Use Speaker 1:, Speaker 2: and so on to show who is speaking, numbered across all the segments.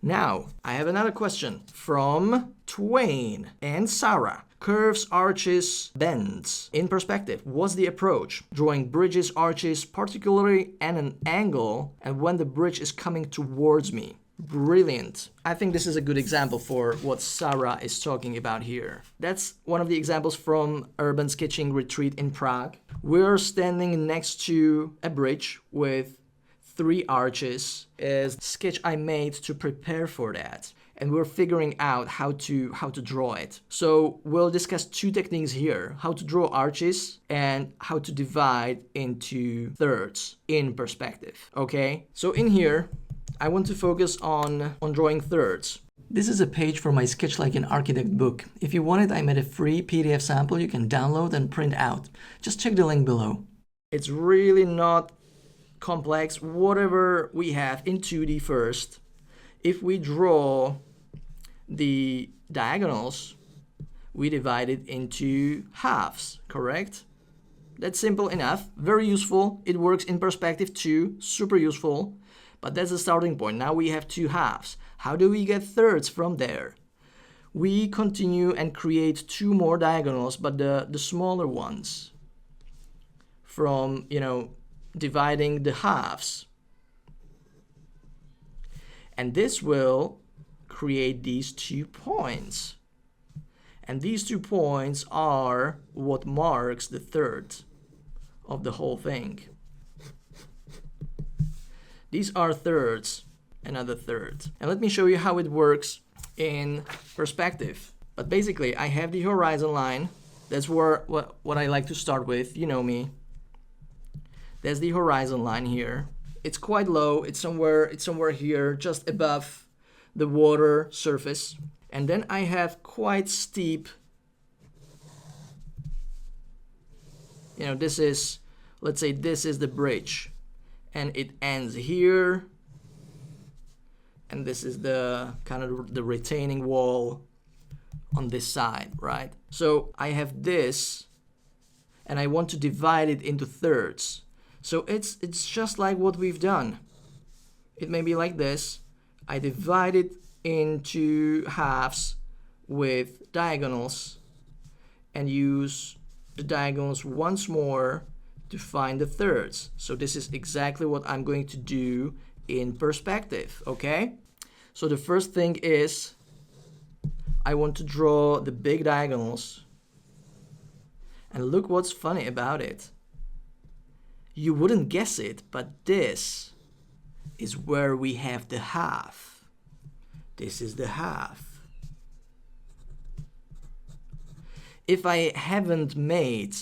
Speaker 1: Now, I have another question from Twain and Sarah. Curves, arches, bends. In perspective, what's the approach? Drawing bridges, arches, particularly at an angle, and when the bridge is coming towards me. Brilliant. I think this is a good example for what Sarah is talking about here. That's one of the examples from Urban Sketching Retreat in Prague. We're standing next to a bridge with 3 arches, is a sketch I made to prepare for that. And we're figuring out how to draw it. So we'll discuss 2 techniques here: how to draw arches and how to divide into thirds in perspective. Okay? So in here, I want to focus on drawing thirds. This is a page from my Sketch Like an Architect book. If you want it, I made a free PDF sample you can download and print out. Just check the link below. It's really not complex. Whatever we have in 2D first, if we draw the diagonals, we divide it into halves, correct? That's simple enough, very useful. It works in perspective too, super useful. But that's the starting point. Now we have 2 halves. How do we get thirds from there? We continue and create 2 more diagonals, but the smaller ones from, dividing the halves. And this will create these 2 points. And these 2 points are what marks the third of the whole thing. These are thirds, another third. And let me show you how it works in perspective. But basically, I have the horizon line. That's what I like to start with. You know me. There's the horizon line here. It's quite low. It's somewhere here, just above the water surface. And then I have quite steep. Let's say this is the bridge. And it ends here, and this is the kind of the retaining wall on this side, right? So I have this, and I want to divide it into thirds. So it's just like what we've done. It may be like this. I divide it into halves with diagonals, and use the diagonals once more to find the thirds. So this is exactly what I'm going to do in perspective, okay? So the first thing is I want to draw the big diagonals. And look what's funny about it. You wouldn't guess it, but this is where we have the half. This is the half. If I haven't made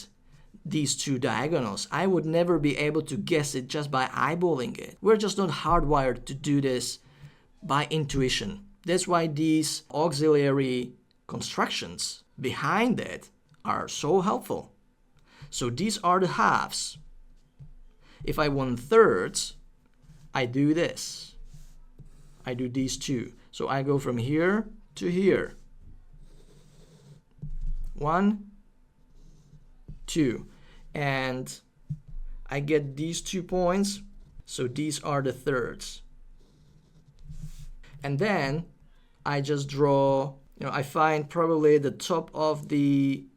Speaker 1: these 2 diagonals, I would never be able to guess it just by eyeballing it. We're just not hardwired to do this by intuition. That's why these auxiliary constructions behind it are so helpful. So these are the halves. If I want thirds, I do this. I do these 2. So I go from here to here. 1, 2. And I get these 2 points, so these are the thirds. And then I just draw, I find probably the top of the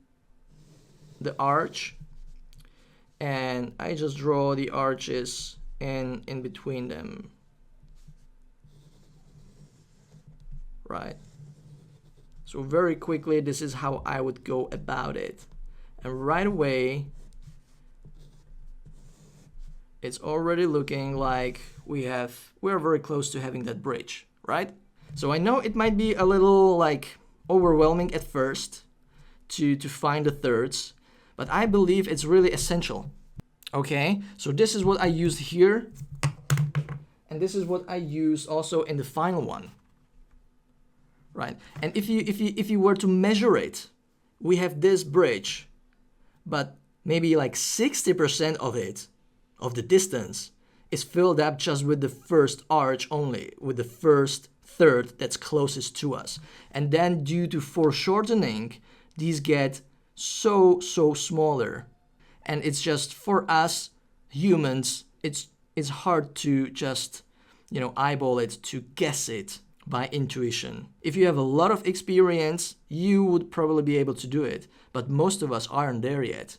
Speaker 1: arch, and I just draw the arches in between them. Right? So very quickly, this is how I would go about it. And right away, it's already looking like we're very close to having that bridge, right? So I know it might be a little overwhelming at first to find the thirds, but I believe it's really essential. Okay, so this is what I used here, and this is what I used also in the final one, right? And if you were to measure it, we have this bridge, but maybe 60% of it, of the distance, is filled up just with the first arch only, with the first third that's closest to us. And then due to foreshortening, these get so smaller. And it's just, for us humans, it's hard to just, eyeball it, to guess it. by intuition. If you have a lot of experience, you would probably be able to do it, but most of us aren't there yet.